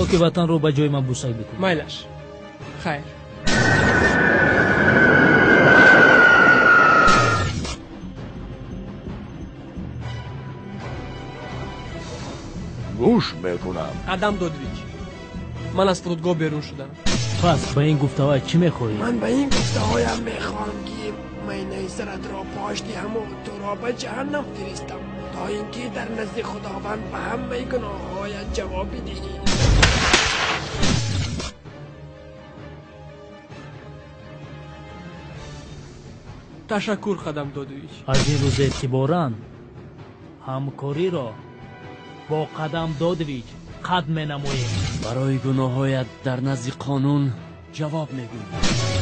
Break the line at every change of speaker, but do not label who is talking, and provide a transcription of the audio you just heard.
خاک وطن رو به جای من بوسایی بکن.
مایلش. خیر.
گوش میکنم.
آدم دودویچ، من از فرودگاه بیرون شدم.
پس به این گفته‌های چی میخوایی؟
من به این گفته‌هایم میخوام که مینه سرت را پاشتی همو تو را به جهنم فرستم تا اینکه در نزد خداوند به همه گناه‌هایت جواب بدهی.
تشکر خدم دودویچ.
از این روز اعتباران همکاری را با قدم دودویچ قد می نماییم.
برای گناهایت در نزد قانون جواب میگویی.